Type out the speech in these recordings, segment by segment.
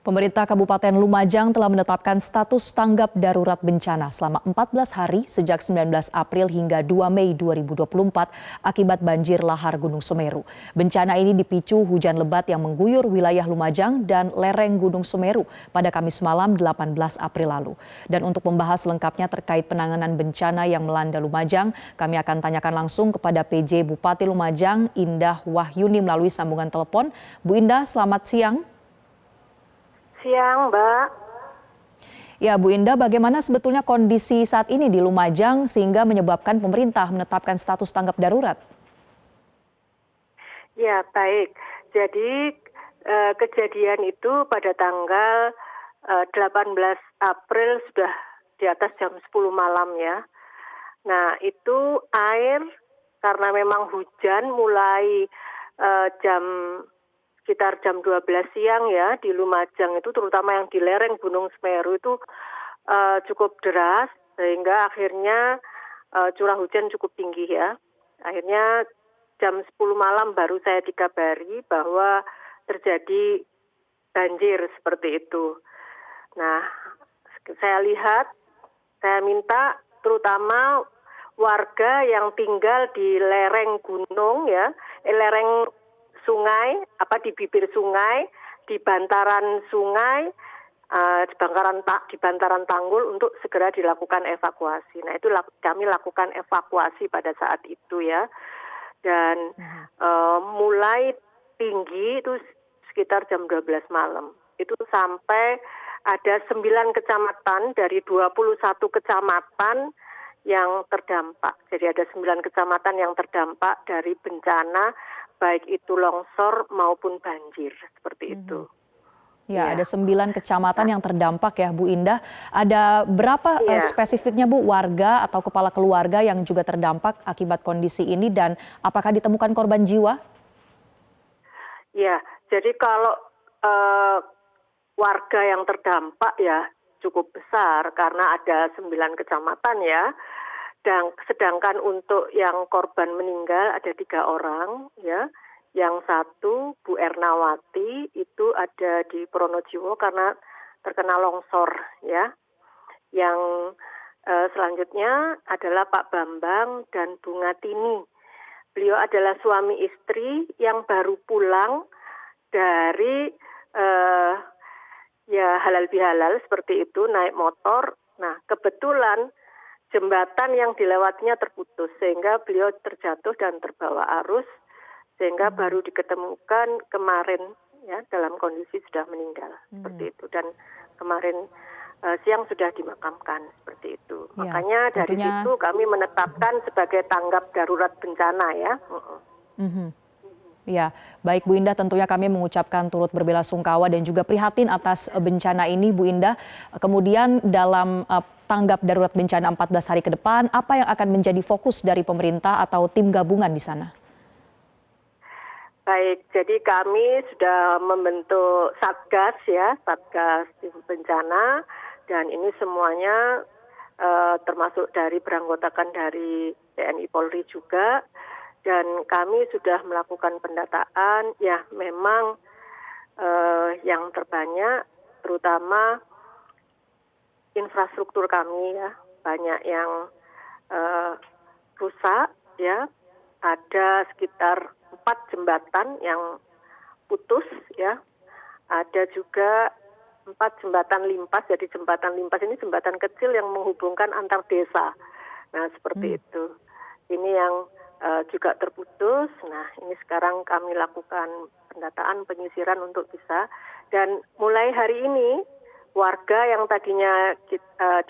Pemerintah Kabupaten Lumajang telah menetapkan status tanggap darurat bencana selama 14 hari sejak 19 April hingga 2 Mei 2024 akibat banjir lahar Gunung Semeru. Bencana ini dipicu hujan lebat yang mengguyur wilayah Lumajang dan lereng Gunung Semeru pada Kamis malam 18 April lalu. Dan untuk membahas lengkapnya terkait penanganan bencana yang melanda Lumajang, kami akan tanyakan langsung kepada PJ Bupati Lumajang, Indah Wahyuni melalui sambungan telepon. Bu Indah, selamat siang. Siang, Mbak. Ya, Bu Indah, bagaimana sebetulnya kondisi saat ini di Lumajang sehingga menyebabkan pemerintah menetapkan status tanggap darurat? Ya, baik. Jadi kejadian itu pada tanggal 18 April sudah di atas jam 10 malam ya. Nah, itu air karena memang hujan mulai sekitar jam 12 siang ya di Lumajang itu, terutama yang di lereng Gunung Semeru itu cukup deras sehingga akhirnya curah hujan cukup tinggi ya. Akhirnya jam 10 malam baru saya dikabari bahwa terjadi banjir seperti itu. Nah, saya minta terutama warga yang tinggal di lereng gunung ya, lereng sungai, di bibir sungai, di bantaran sungai, di bantaran tanggul untuk segera dilakukan evakuasi. Nah, itu kami lakukan evakuasi pada saat itu ya. Dan mulai tinggi itu sekitar jam 12 malam. Itu sampai ada 9 kecamatan dari 21 kecamatan yang terdampak. Jadi ada 9 kecamatan yang terdampak dari bencana, baik itu longsor maupun banjir, seperti itu. Ya, ada 9 kecamatan yang terdampak ya, Bu Indah. Ada berapa spesifiknya, Bu, warga atau kepala keluarga yang juga terdampak akibat kondisi ini, dan apakah ditemukan korban jiwa? Ya, jadi kalau warga yang terdampak ya cukup besar karena ada 9 kecamatan ya. Dan sedangkan untuk yang korban meninggal ada 3 orang ya. Yang satu Bu Ernawati itu ada di Pronojiwo karena terkena longsor ya. Yang selanjutnya adalah Pak Bambang dan Bu Ngatini. Beliau adalah suami istri yang baru pulang dari halal bihalal seperti itu, naik motor. Nah, kebetulan jembatan yang dilewatinya terputus sehingga beliau terjatuh dan terbawa arus sehingga baru diketemukan kemarin ya dalam kondisi sudah meninggal seperti itu, dan kemarin siang sudah dimakamkan seperti itu. Ya, makanya dari situ kami menetapkan sebagai tanggap darurat bencana ya. Ya, baik Bu Indah, tentunya kami mengucapkan turut berbelasungkawa dan juga prihatin atas bencana ini, Bu Indah. Kemudian dalam tanggap darurat bencana 14 hari ke depan, apa yang akan menjadi fokus dari pemerintah atau tim gabungan di sana? Baik, jadi kami sudah membentuk Satgas ya, Satgas tim bencana, dan ini semuanya termasuk dari beranggotakan dari TNI Polri juga. Dan kami sudah melakukan pendataan, ya memang yang terbanyak terutama infrastruktur kami ya, banyak yang rusak ya, ada sekitar 4 jembatan yang putus ya, ada juga 4 jembatan limpas, jadi jembatan limpas ini jembatan kecil yang menghubungkan antar desa. Nah seperti itu, ini yang juga terputus. Nah, ini sekarang kami lakukan pendataan, penyisiran untuk bisa. Dan mulai hari ini, warga yang tadinya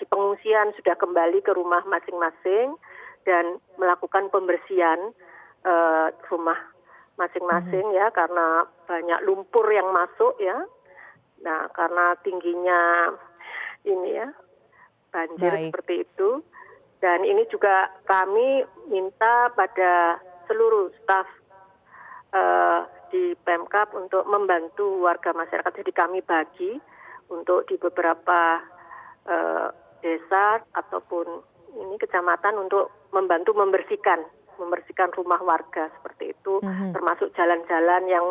di pengungsian sudah kembali ke rumah masing-masing dan melakukan pembersihan rumah masing-masing ya, karena banyak lumpur yang masuk ya. Nah, karena tingginya ini ya, banjir seperti itu. Dan ini juga kami minta pada seluruh staf di Pemkab untuk membantu warga masyarakat. Jadi kami bagi untuk di beberapa desa ataupun ini kecamatan untuk membantu membersihkan rumah warga seperti itu, termasuk jalan-jalan yang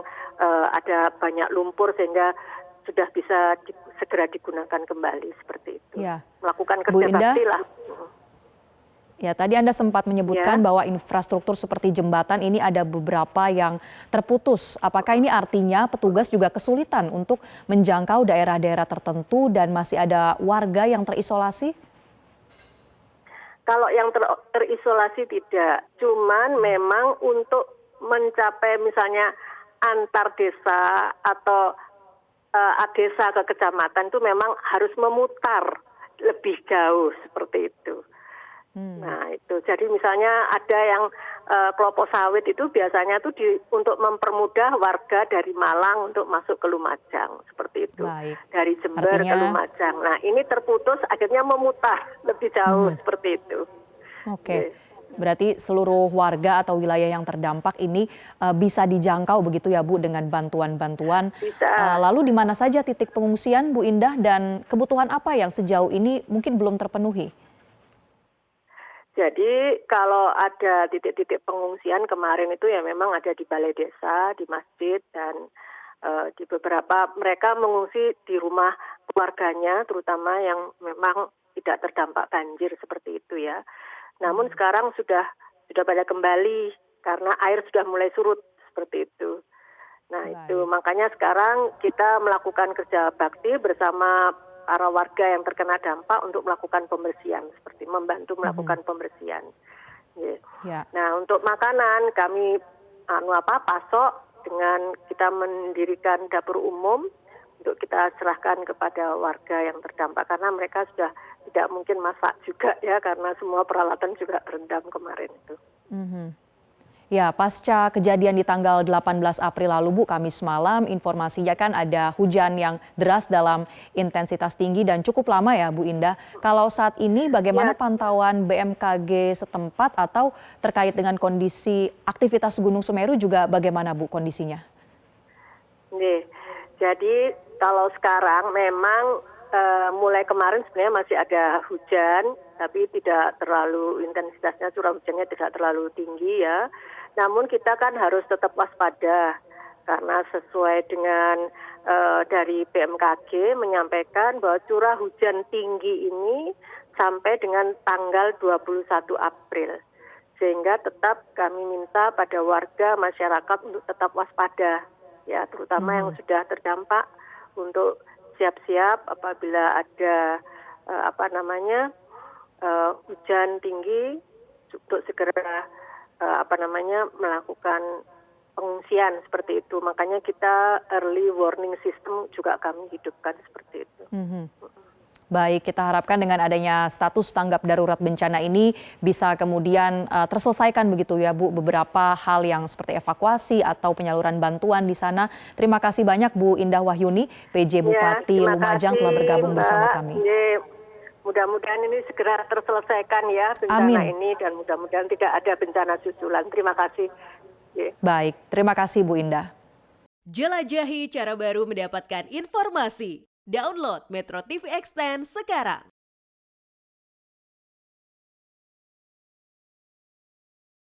ada banyak lumpur sehingga sudah bisa segera digunakan kembali seperti itu. Ya. Melakukan Bu kerja Indah, bakti lah. ya tadi Anda sempat menyebutkan Ya. bahwa infrastruktur seperti jembatan ini ada beberapa yang terputus. Apakah ini artinya petugas juga kesulitan untuk menjangkau daerah-daerah tertentu dan masih ada warga yang terisolasi? Kalau yang terisolasi tidak, cuman memang untuk mencapai misalnya antar desa atau desa ke kecamatan itu memang harus memutar lebih jauh seperti itu. Nah itu, jadi misalnya ada yang kelopok sawit itu biasanya tuh untuk mempermudah warga dari Malang untuk masuk ke Lumajang seperti itu. Baik. Dari Jember ke Lumajang. Nah ini terputus akhirnya memutar lebih jauh seperti itu. Oke. Berarti seluruh warga atau wilayah yang terdampak ini bisa dijangkau begitu ya Bu dengan bantuan-bantuan. Bisa. Lalu di mana saja titik pengungsian Bu Indah dan kebutuhan apa yang sejauh ini mungkin belum terpenuhi? Jadi kalau ada titik-titik pengungsian kemarin itu ya memang ada di balai desa, di masjid, dan di beberapa mereka mengungsi di rumah keluarganya, terutama yang memang tidak terdampak banjir seperti itu ya. Namun sekarang sudah pada kembali karena air sudah mulai surut seperti itu. Nah itu makanya sekarang kita melakukan kerja bakti bersama para warga yang terkena dampak untuk melakukan pembersihan, seperti membantu melakukan pembersihan. Yeah. Nah untuk makanan kami pasok dengan kita mendirikan dapur umum untuk kita serahkan kepada warga yang terdampak karena mereka sudah tidak mungkin masak juga ya karena semua peralatan juga rendam kemarin itu. Ya, pasca kejadian di tanggal 18 April lalu Bu, Kamis malam, informasinya kan ada hujan yang deras dalam intensitas tinggi dan cukup lama ya Bu Indah. Kalau saat ini bagaimana pantauan BMKG setempat atau terkait dengan kondisi aktivitas Gunung Semeru juga bagaimana Bu kondisinya? Nih, jadi kalau sekarang memang mulai kemarin sebenarnya masih ada hujan, tapi tidak terlalu intensitasnya, curah hujannya tidak terlalu tinggi ya. Namun kita kan harus tetap waspada karena sesuai dengan dari BMKG menyampaikan bahwa curah hujan tinggi ini sampai dengan tanggal 21 April. Sehingga tetap kami minta pada warga masyarakat untuk tetap waspada ya, terutama yang sudah terdampak untuk siap-siap apabila ada hujan tinggi untuk segera melakukan pengungsian seperti itu. Makanya kita early warning system juga kami hidupkan seperti itu. Baik, kita harapkan dengan adanya status tanggap darurat bencana ini bisa kemudian terselesaikan begitu ya Bu, beberapa hal yang seperti evakuasi atau penyaluran bantuan di sana. Terima kasih banyak Bu Indah Wahyuni, PJ Bupati Lumajang telah bergabung bersama kami. Mudah-mudahan ini segera terselesaikan ya bencana ini dan mudah-mudahan tidak ada bencana susulan. Terima kasih. Baik, terima kasih Bu Indah. Jelajahi cara baru mendapatkan informasi. Download Metro TV Extend sekarang.